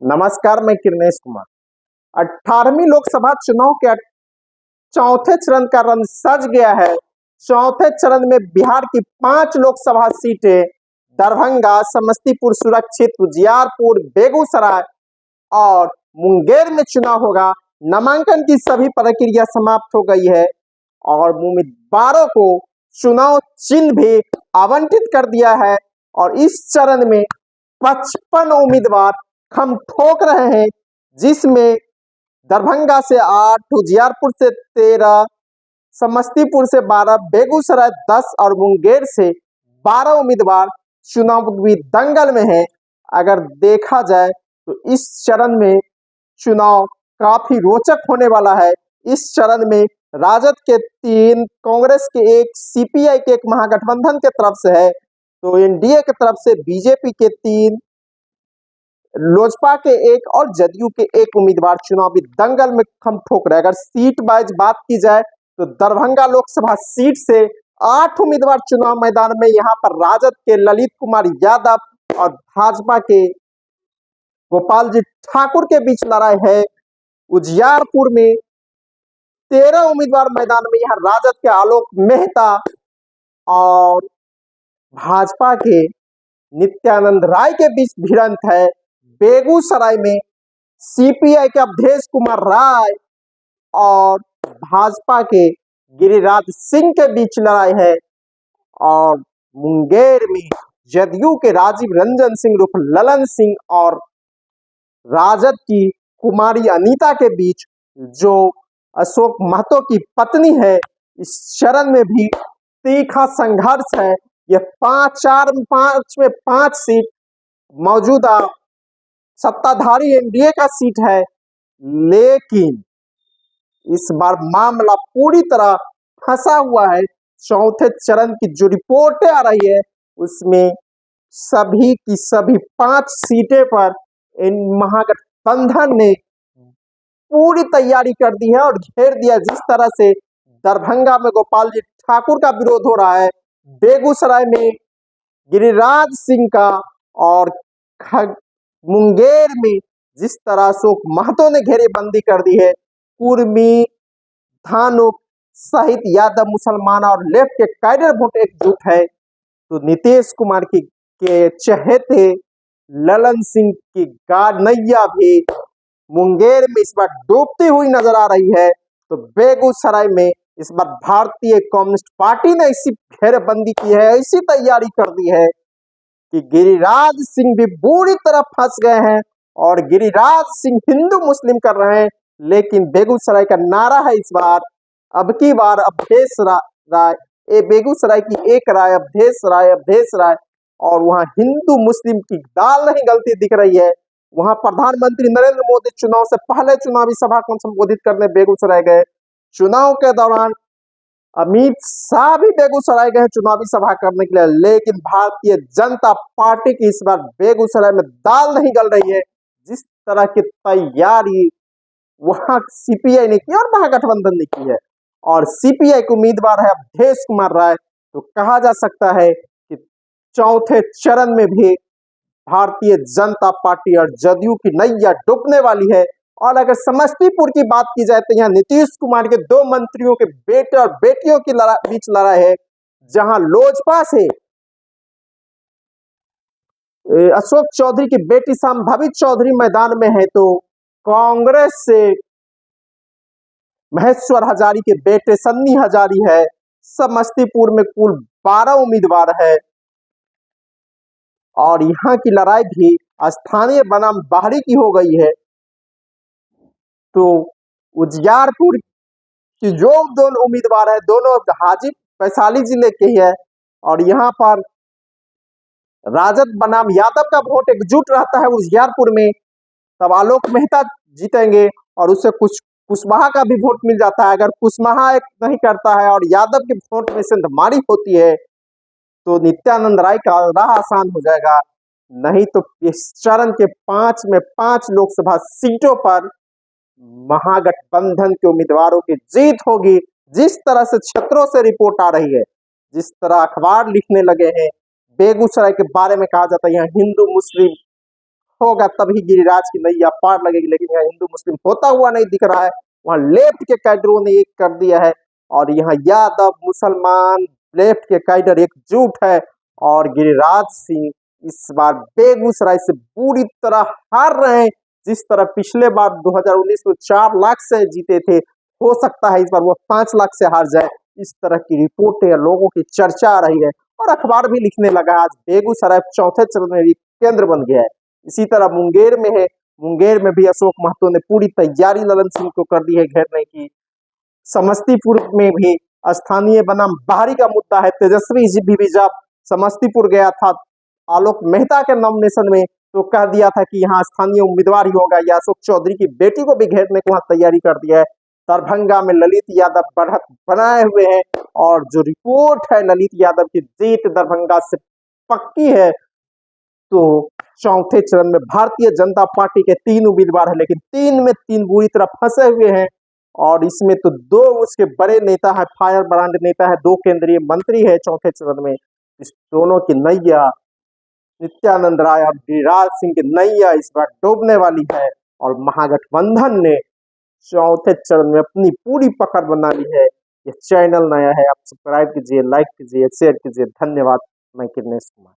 नमस्कार, मैं किरनेश कुमार। 18वीं लोकसभा चुनाव के चौथे चरण का रंग सज गया है। चौथे चरण में बिहार की 5 लोकसभा सीटें दरभंगा, समस्तीपुर सुरक्षित, उजियारपुर, बेगूसराय और मुंगेर में चुनाव होगा। नामांकन की सभी प्रक्रिया समाप्त हो गई है और उम्मीदवारों को चुनाव चिन्ह भी आवंटित कर दिया है और इस चरण में 55 उम्मीदवार हम ठोक रहे हैं, जिसमें दरभंगा से 8, उजियारपुर से 13, समस्तीपुर से 12, बेगूसराय 10 और मुंगेर से 12 उम्मीदवार चुनावी दंगल में हैं। अगर देखा जाए तो इस चरण में चुनाव काफी रोचक होने वाला है। इस चरण में राजद के 3, कांग्रेस के 1, सीपीआई के 1 महागठबंधन के तरफ से है, तो एनडीए की तरफ से बीजेपी के 3, लोजपा के 1 और जदयू के 1 उम्मीदवार चुनावी दंगल में खम ठोक रहे। अगर सीट वाइज बात की जाए तो दरभंगा लोकसभा सीट से 8 उम्मीदवार चुनाव मैदान में। यहाँ पर राजद के ललित कुमार यादव और भाजपा के गोपाल जी ठाकुर के बीच लड़ाई है। उजियारपुर में 13 उम्मीदवार मैदान में। यहाँ राजद के आलोक मेहता और भाजपा के नित्यानंद राय के बीच भिड़ंत है। बेगूसराय में सीपीआई के अवधेश कुमार राय और भाजपा के गिरिराज सिंह के बीच लड़ाई है और मुंगेर में जदयू के राजीव रंजन सिंह उर्फ ललन सिंह और राजद की कुमारी अनीता के बीच, जो अशोक महतो की पत्नी है, इस चरण में भी तीखा संघर्ष है। यह 5 में 5 सीट मौजूदा सत्ताधारी एनडीए का सीट है, लेकिन इस बार मामला पूरी तरह फंसा हुआ है। चौथे चरण की जो रिपोर्टें आ रही है उसमें सभी की सभी 5 सीटें पर इन महागठबंधन ने पूरी तैयारी कर दी है और घेर दिया। जिस तरह से दरभंगा में गोपाल जी ठाकुर का विरोध हो रहा है, बेगूसराय में गिरिराज सिंह का और मुंगेर में जिस तरह अशोक महतो ने घेरेबंदी कर दी है, कुर्मी, धानुक सहित यादव, मुसलमान और लेफ्ट के कैडर वोट एकजुट है, तो नीतीश कुमार के चहेते ललन सिंह की गाड़ नैया भी मुंगेर में इस बार डूबती हुई नजर आ रही है। तो बेगूसराय में इस बार भारतीय कम्युनिस्ट पार्टी ने ऐसी घेरेबंदी की है, ऐसी तैयारी कर दी है कि गिरिराज सिंह भी बुरी तरह फंस गए हैं और गिरिराज सिंह हिंदू मुस्लिम कर रहे हैं। लेकिन बेगूसराय का नारा है इस बार, अब की बार अवधेश राय, बेगूसराय की एक राय अवधेश राय, अवधेश राय, और वहां हिंदू मुस्लिम की दाल नहीं गलती दिख रही है। वहां प्रधानमंत्री नरेंद्र मोदी चुनाव से पहले चुनावी सभा को संबोधित करने बेगूसराय गए। चुनाव के दौरान अमित शाह भी बेगूसराय गए चुनावी सभा करने के लिए, लेकिन भारतीय जनता पार्टी की इस बार बेगूसराय में दाल नहीं गल रही है। जिस तरह की तैयारी वहां सीपीआई ने की और महागठबंधन ने की है, और सीपीआई के उम्मीदवार है अवधेश कुमार राय, तो कहा जा सकता है कि चौथे चरण में भी भारतीय जनता पार्टी और जदयू की नैया डूबने वाली है। और अगर समस्तीपुर की बात की जाए तो यहाँ नीतीश कुमार के 2 मंत्रियों के बेटे और बेटियों की बीच लड़ाई है, जहां लोजपा से अशोक चौधरी की बेटी संभावित चौधरी मैदान में है, तो कांग्रेस से महेश्वर हजारी के बेटे सन्नी हजारी है। समस्तीपुर में कुल 12 उम्मीदवार है और यहाँ की लड़ाई भी स्थानीय बनाम बाहरी की हो गई है। तो उजियारपुर की जो 2 उम्मीदवार है, दोनों हाजी वैशाली जिले के ही है और यहाँ पर राजद बनाम यादव का वोट एकजुट रहता है उजियारपुर में। तब आलोक मेहता जीतेंगे और उससे कुशवाहा का भी वोट मिल जाता है। अगर कुशवाहा नहीं करता है और यादव के वोट में सेंधमारी होती है तो नित्यानंद राय का राह आसान हो जाएगा। नहीं तो इस चरण के 5 में 5 लोकसभा सीटों पर महागठबंधन के उम्मीदवारों की जीत होगी। जिस तरह से क्षेत्रों से रिपोर्ट आ रही है, जिस तरह अखबार लिखने लगे हैं, बेगूसराय के बारे में कहा जाता है यहाँ हिंदू मुस्लिम होगा तभी गिरिराज की नैया पार लगेगी, लेकिन यहाँ हिंदू मुस्लिम होता हुआ नहीं दिख रहा है। वहां लेफ्ट के कैडरों ने एक कर दिया है और यहाँ यादव मुसलमान लेफ्ट के कैडर एकजुट है और गिरिराज सिंह इस बार बेगूसराय से बुरी तरह हार रहे हैं। जिस तरह पिछले बार 2019 में 4 लाख से जीते थे, हो सकता है इस बार वो 5 लाख से हार जाए। इस तरह की रिपोर्टें लोगों की चर्चा आ रही है और अखबार भी लिखने लगा है। आज बेगूसराय चौथे चरण में भी केंद्र बन गया है। इसी तरह मुंगेर में है, मुंगेर में भी अशोक महतो ने पूरी तैयारी ललन सिंह को कर दी है घेरने की। समस्तीपुर में भी स्थानीय बनाम बाहरी का मुद्दा है। तेजस्वी जी भी जब समस्तीपुर गया था आलोक मेहता के नॉमिनेशन में, तो कह दिया था कि यहाँ स्थानीय उम्मीदवार ही होगा, या अशोक चौधरी की बेटी को भी घेरने को वहां तैयारी कर दिया है। दरभंगा में ललित यादव बढ़त बनाए हुए हैं और जो रिपोर्ट है ललित यादव की जीत दरभंगा से पक्की है। तो चौथे चरण में भारतीय जनता पार्टी के 3 उम्मीदवार हैं, लेकिन 3 में 3 बुरी तरह फंसे हुए हैं और इसमें तो 2 उसके बड़े नेता है, फायर ब्रांड नेता है, 2 केंद्रीय मंत्री है चौथे चरण में। इस दोनों की नैया, नित्यानंद राय और गिरिराज सिंह की नैया इस बार डूबने वाली है और महागठबंधन ने चौथे चरण में अपनी पूरी पकड़ बना ली है। ये चैनल नया है, आप सब्सक्राइब कीजिए, लाइक कीजिए, शेयर कीजिए। धन्यवाद। मैं किरनेश कुमार।